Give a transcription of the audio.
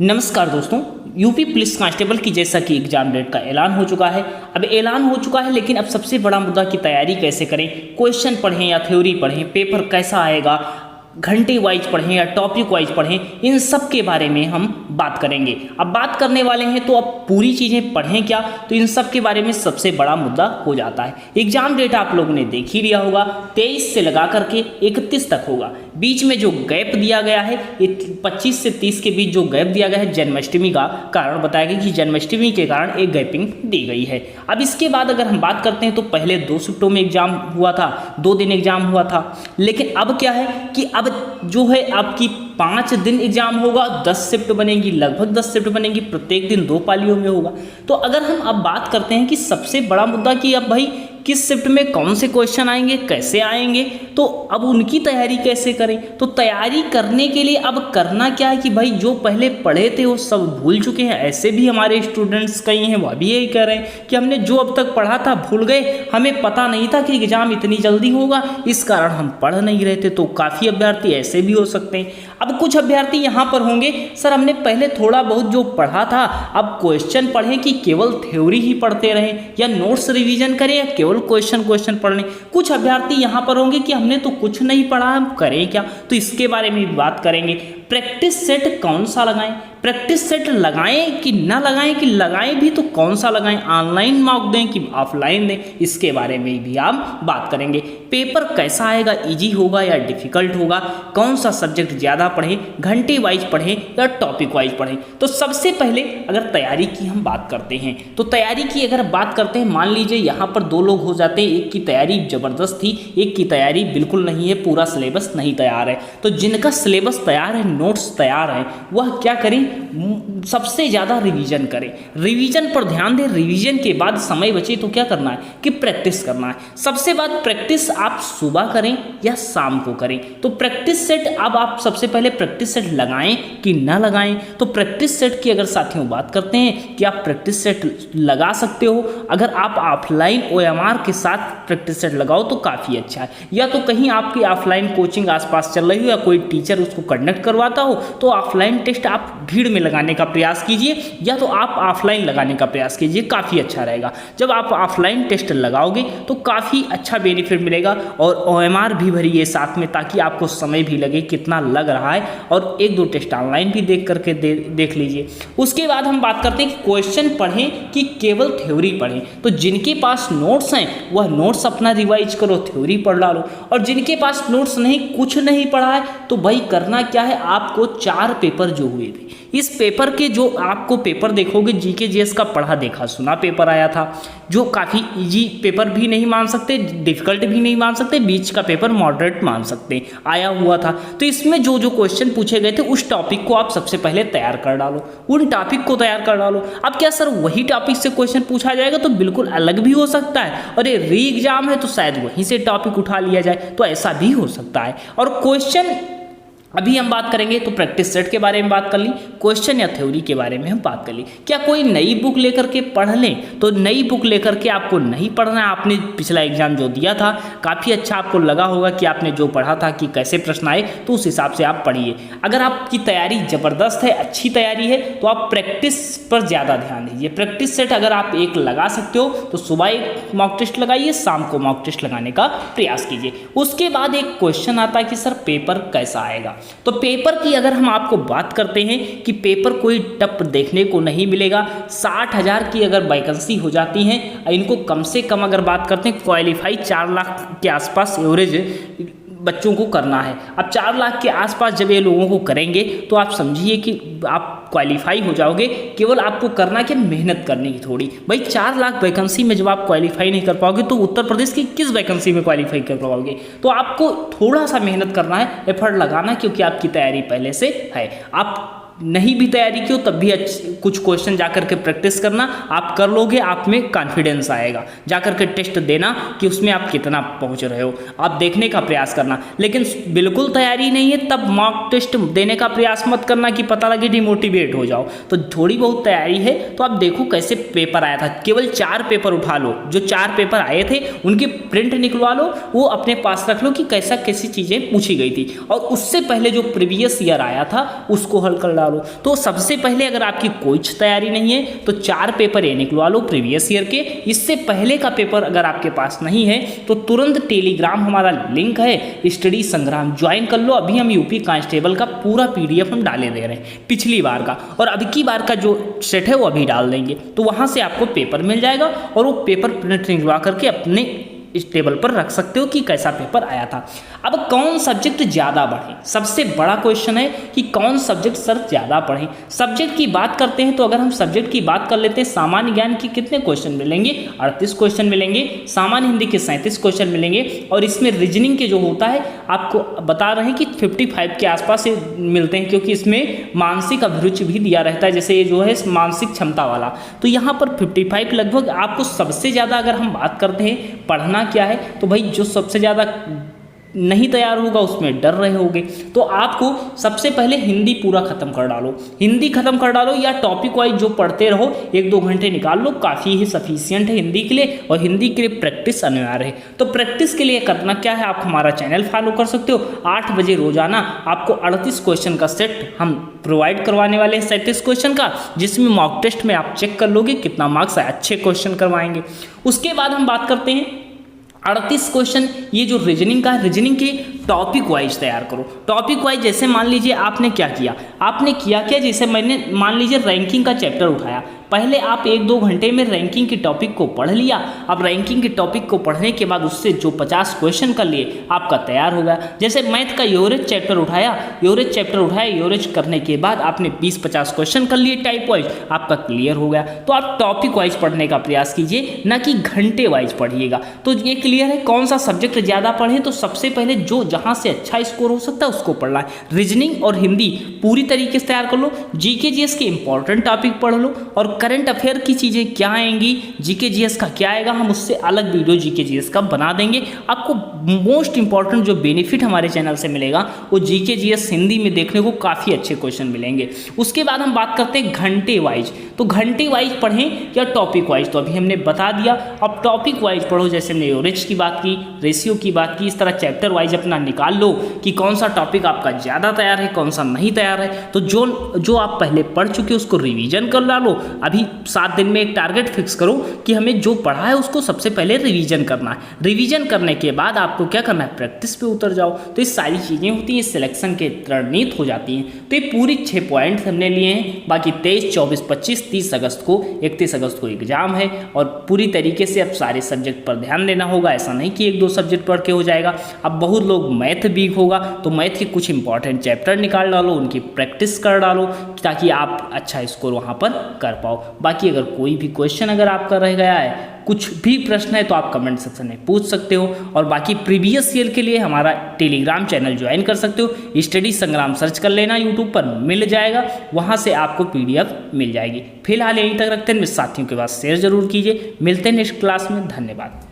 नमस्कार दोस्तों। UP police constable की जैसा कि एग्जाम डेट का ऐलान हो चुका है। अब ऐलान हो चुका है, लेकिन अब सबसे बड़ा मुद्दा कि तैयारी कैसे करें, क्वेश्चन पढ़ें या थ्योरी पढ़ें, पेपर कैसा आएगा, घंटे वाइज पढ़ें या टॉपिक वाइज पढ़ें, इन सब के बारे में हम बात करेंगे। अब बात करने वाले हैं तो अब पूरी चीज़ें पढ़ें क्या, तो इन सब के बारे में सबसे बड़ा मुद्दा हो जाता है। एग्जाम डेट आप लोगों ने देख ही लिया होगा, 23 से लगा करके 31 तक होगा। बीच में जो गैप दिया गया है, ये 25 से 30 के बीच जो गैप दिया गया है, जन्माष्टमी का कारण बताया गया कि जन्माष्टमी के कारण एक गैपिंग दी गई है। अब इसके बाद अगर हम बात करते हैं तो पहले 2 शिफ्टों में एग्जाम हुआ था, 2 दिन एग्जाम हुआ था, लेकिन अब क्या है कि अब जो है आपकी 5 दिन एग्जाम होगा, 10 शिफ्ट बनेगी, लगभग 10 शिफ्ट बनेगी, प्रत्येक दिन 2 पालियों में होगा। तो अगर हम अब बात करते हैं कि सबसे बड़ा मुद्दा कि अब भाई किस शिफ्ट में कौन से क्वेश्चन आएंगे, कैसे आएंगे, तो अब उनकी तैयारी कैसे करें। तो तैयारी करने के लिए अब करना क्या है कि भाई जो पहले पढ़े थे वो सब भूल चुके हैं। ऐसे भी हमारे स्टूडेंट्स कई हैं, वह भी यही कह रहे हैं कि हमने जो अब तक पढ़ा था भूल गए, हमें पता नहीं था कि एग्जाम इतनी जल्दी होगा, इस कारण हम पढ़ नहीं रहे थे। तो काफ़ी अभ्यर्थी ऐसे भी हो सकते हैं। अब कुछ अभ्यर्थी यहाँ पर होंगे, सर हमने पहले थोड़ा बहुत जो पढ़ा था, अब क्वेश्चन पढ़ें कि केवल थ्योरी ही पढ़ते रहें, या नोट्स रिवीजन करें, या केवल क्वेश्चन पढ़ लें। कुछ अभ्यर्थी यहाँ पर होंगे कि हमने तो कुछ नहीं पढ़ा, हम करें क्या, तो इसके बारे में भी बात करेंगे। प्रैक्टिस सेट कौन सा लगाएं, प्रैक्टिस सेट लगाएं कि ना लगाएं, कि लगाएं भी तो कौन सा लगाएं, ऑनलाइन मार्क दें कि ऑफलाइन दें, इसके बारे में भी आप बात करेंगे। पेपर कैसा आएगा, इजी होगा या डिफिकल्ट होगा, कौन सा सब्जेक्ट ज़्यादा पढ़ें, घंटे वाइज पढ़ें या टॉपिक वाइज पढ़ें। तो सबसे पहले अगर तैयारी की हम बात करते हैं तो तैयारी की अगर बात करते हैं, मान लीजिए यहाँ पर 2 लोग हो जाते हैं, एक की तैयारी ज़बरदस्त थी, एक की तैयारी बिल्कुल नहीं है, पूरा सिलेबस नहीं तैयार है। तो जिनका सिलेबस तैयार है, नोट्स तैयार हैं, वह क्या करें, सबसे ज़्यादा रिवीजन करें, रिवीजन पर ध्यान दें। रिवीजन के बाद समय बचे तो क्या करना है कि प्रैक्टिस करना है। सबसे बाद प्रैक्टिस आप सुबह करें या शाम को करें। तो प्रैक्टिस सेट अब आप सबसे पहले प्रैक्टिस सेट लगाएं कि ना लगाएं। तो प्रैक्टिस सेट की अगर साथियों बात करते हैं कि आप प्रैक्टिस सेट लगा सकते हो, अगर आप ऑफलाइन OMR के साथ प्रैक्टिस सेट लगाओ तो काफ़ी अच्छा है। या तो कहीं आपकी ऑफलाइन कोचिंग आसपास चल रही हो या कोई टीचर उसको कंडक्ट करवाता हो तो ऑफलाइन टेस्ट आप भीड़ में लगाने का प्रयास कीजिए, या तो आप ऑफलाइन लगाने का प्रयास कीजिए, काफ़ी अच्छा रहेगा। जब आप ऑफलाइन टेस्ट लगाओगे तो काफ़ी अच्छा बेनिफिट मिलेगा, और OMR भी भरिए साथ में, ताकि आपको समय भी लगे कितना लग रहा है, और 1-2 टेस्ट ऑनलाइन भी देख करके देख लीजिए। उसके बाद हम बात करते हैं कि क्वेश्चन पढ़ें कि केवल थ्योरी पढ़ें। तो जिनके पास नोट्स हैं वह नोट्स अपना रिवाइज करो, थ्योरी पढ़ डालो, और जिनके पास नोट्स नहीं, कुछ नहीं पढ़ा है, तो भाई करना क्या है, आपको 4 पेपर जो हुए थे, इस पेपर के जो आपको पेपर देखोगे, GK GS का पढ़ा देखा सुना पेपर आया था, जो काफ़ी इजी पेपर भी नहीं मान सकते, डिफिकल्ट भी नहीं मान सकते, बीच का पेपर मॉडरेट मान सकते आया हुआ था। तो इसमें जो जो क्वेश्चन पूछे गए थे उस टॉपिक को आप सबसे पहले तैयार कर डालो, उन टॉपिक को तैयार कर डालो। अब क्या सर वही टॉपिक से क्वेश्चन पूछा जाएगा, तो बिल्कुल अलग भी हो सकता है, और ये री एग्जाम है तो शायद वहीं से टॉपिक उठा लिया जाए, तो ऐसा भी हो सकता है। और क्वेश्चन अभी हम बात करेंगे तो प्रैक्टिस सेट के बारे में बात कर ली, क्वेश्चन या थ्योरी के बारे में हम बात कर ली। क्या कोई नई बुक लेकर के पढ़ लें, तो नई बुक लेकर के आपको नहीं पढ़ना है। आपने पिछला एग्जाम जो दिया था काफ़ी अच्छा आपको लगा होगा कि आपने जो पढ़ा था कि कैसे प्रश्न आए, तो उस हिसाब से आप पढ़िए। अगर आपकी तैयारी ज़बरदस्त है, अच्छी तैयारी है, तो आप प्रैक्टिस पर ज़्यादा ध्यान दीजिए। प्रैक्टिस सेट अगर आप एक लगा सकते हो तो सुबह एक मॉक टेस्ट लगाइए, शाम को मॉक टेस्ट लगाने का प्रयास कीजिए। उसके बाद एक क्वेश्चन आता है कि सर पेपर कैसा आएगा। तो पेपर की अगर हम आपको बात करते हैं कि पेपर कोई टफ देखने को नहीं मिलेगा। 60,000 की अगर वैकेंसी हो जाती हैं, इनको कम से कम अगर बात करते हैं क्वालिफाई 4 लाख के आसपास एवरेज बच्चों को करना है। अब 4 लाख के आसपास जब ये लोगों को करेंगे तो आप समझिए कि आप क्वालिफाई हो जाओगे। केवल आपको करना क्या, मेहनत करनी है थोड़ी। भाई 4 लाख वैकेंसी में जब आप क्वालिफाई नहीं कर पाओगे तो उत्तर प्रदेश की किस वैकेंसी में क्वालिफाई कर पाओगे। तो आपको थोड़ा सा मेहनत करना है, एफर्ट लगाना, क्योंकि आपकी तैयारी पहले से है। आप नहीं भी तैयारी की हो तब भी कुछ क्वेश्चन जाकर के प्रैक्टिस करना, आप कर लोगे, आप में कॉन्फिडेंस आएगा। जाकर के टेस्ट देना कि उसमें आप कितना पहुंच रहे हो, आप देखने का प्रयास करना। लेकिन बिल्कुल तैयारी नहीं है तब मॉक टेस्ट देने का प्रयास मत करना कि पता लगे डिमोटिवेट हो जाओ। तो थोड़ी बहुत तैयारी है तो आप देखो कैसे पेपर आया था, केवल 4 पेपर उठा लो, जो 4 पेपर आए थे उनकी प्रिंट निकलवा लो, वो अपने पास रख लो कि कैसी चीज़ें पूछी गई थी, और उससे पहले जो प्रीवियस ईयर आया था उसको हल कर डालो। डालो। तो सबसे पहले अगर आपकी कुछ तैयारी नहीं है तो 4 पेपर ये निकलवा लो प्रीवियस ईयर के। इससे पहले का पेपर अगर आपके पास नहीं है तो तुरंत टेलीग्राम हमारा लिंक है स्टडी संग्राम, ज्वाइन कर लो। अभी हम यूपी कांस्टेबल का पूरा PDF हम डाले दे रहे हैं पिछली बार का, और अब की बार का जो सेट है वो अभी डाल देंगे। तो वहाँ से आपको पेपर मिल जाएगा और वो पेपर प्रिंट निकलवा करके अपने इस टेबल पर रख सकते हो कि कैसा पेपर आया था। अब कौन सब्जेक्ट ज़्यादा पढ़े, सबसे बड़ा क्वेश्चन है कि कौन सब्जेक्ट सर ज़्यादा पढ़े। सब्जेक्ट की बात करते हैं तो अगर हम सब्जेक्ट की बात कर लेते हैं, सामान्य ज्ञान के कितने क्वेश्चन मिलेंगे, 38 क्वेश्चन मिलेंगे, सामान्य हिंदी के 37 क्वेश्चन मिलेंगे, और इसमें रीजनिंग के जो होता है आपको बता रहे हैं कि 55 के आसपास से मिलते हैं, क्योंकि इसमें मानसिक अभिरुचि भी दिया रहता है, जैसे ये जो है मानसिक क्षमता वाला। तो यहाँ पर 55 लगभग आपको सबसे ज़्यादा अगर हम बात करते हैं पढ़ना क्या है, तो भाई जो सबसे ज़्यादा नहीं तैयार होगा उसमें डर रहे होगे। तो आपको सबसे पहले हिंदी पूरा खत्म कर डालो, हिंदी खत्म कर डालो, या टॉपिक वाइज जो पढ़ते रहो 1-2 घंटे निकाल लो, काफ़ी ही सफिशियंट है हिंदी के लिए। और हिंदी के लिए प्रैक्टिस अनिवार्य है। तो प्रैक्टिस के लिए करना क्या है, आप हमारा चैनल फॉलो कर सकते हो। 8 बजे रोजाना आपको 38 क्वेश्चन का सेट हम प्रोवाइड करवाने वाले हैं, 37 क्वेश्चन का, जिसमें मॉक टेस्ट में आप चेक कर लोगे कितना मार्क्स है, अच्छे क्वेश्चन करवाएंगे। उसके बाद हम बात करते हैं 38 क्वेश्चन, ये जो रीजनिंग का है, रीजनिंग के टॉपिक वाइज तैयार करो। टॉपिक वाइज जैसे मान लीजिए आपने क्या किया, आपने किया क्या, जैसे मैंने मान लीजिए रैंकिंग का चैप्टर उठाया, पहले आप 1-2 घंटे में रैंकिंग के टॉपिक को पढ़ लिया। अब रैंकिंग के टॉपिक को पढ़ने के बाद उससे जो 50 क्वेश्चन कर लिए आपका तैयार हो गया। जैसे मैथ का एवरेज चैप्टर उठाया, एवरेज करने के बाद आपने 20-50 क्वेश्चन कर लिए टाइप वाइज, आपका क्लियर हो गया। तो आप टॉपिक वाइज पढ़ने का प्रयास कीजिए, ना कि घंटे वाइज पढ़िएगा। तो ये क्लियर है कौन सा सब्जेक्ट ज़्यादा पढ़ें, तो सबसे पहले जो जहाँ से अच्छा स्कोर हो सकता है उसको पढ़ना है। रीजनिंग और हिंदी पूरी तरीके से तैयार कर लो, GK GS के इंपॉर्टेंट टॉपिक पढ़ लो, और करंट अफेयर की चीज़ें क्या आएंगी, GK GS का क्या आएगा, हम उससे अलग वीडियो GK GS का बना देंगे। आपको मोस्ट इंपॉर्टेंट जो बेनिफिट हमारे चैनल से मिलेगा वो GK GS हिंदी में देखने को काफ़ी अच्छे क्वेश्चन मिलेंगे। उसके बाद हम बात करते हैं घंटे वाइज, तो घंटे वाइज पढ़ें या टॉपिक वाइज, तो अभी हमने बता दिया। अब टॉपिक वाइज पढ़ो, जैसे हमने एवरेज की बात की, रेशियो की बात की, इस तरह चैप्टर वाइज अपना निकाल लो कि कौन सा टॉपिक आपका ज़्यादा तैयार है, कौन सा नहीं तैयार है। तो जो आप पहले पढ़ चुके उसको रिवीजन कर लो। अभी 7 दिन में एक टारगेट फिक्स करो कि हमें जो पढ़ा है उसको सबसे पहले रिवीजन करना है। रिवीजन करने के बाद आपको क्या करना है, प्रैक्टिस पे उतर जाओ। तो ये सारी चीज़ें होती हैं, सिलेक्शन के रणनीति हो जाती हैं। तो ये पूरी 6 पॉइंट्स हमने लिए हैं। बाकी 23, 24, 25, 30 अगस्त को, 31 अगस्त को एग्जाम है, और पूरी तरीके से अब सारे सब्जेक्ट पर ध्यान देना होगा। ऐसा नहीं कि 1-2 सब्जेक्ट पढ़ के हो जाएगा। अब बहुत लोग मैथ वीक होगा तो मैथ के कुछ इंपॉर्टेंट चैप्टर निकाल डालो, उनकी प्रैक्टिस कर डालो, ताकि आप अच्छा स्कोर वहाँ पर कर पाओ। बाकी अगर कोई भी क्वेश्चन अगर आपका रह गया है, कुछ भी प्रश्न है, तो आप कमेंट सेक्शन में पूछ सकते हो। और बाकी प्रीवियस ईयर के लिए हमारा टेलीग्राम चैनल ज्वाइन कर सकते हो। स्टडी संग्राम सर्च कर लेना, यूट्यूब पर मिल जाएगा, वहाँ से आपको PDF मिल जाएगी। फिलहाल यहीं तक रखते हैं, मेरे साथियों के पास शेयर जरूर कीजिए। मिलते हैं नेक्स्ट क्लास में, धन्यवाद।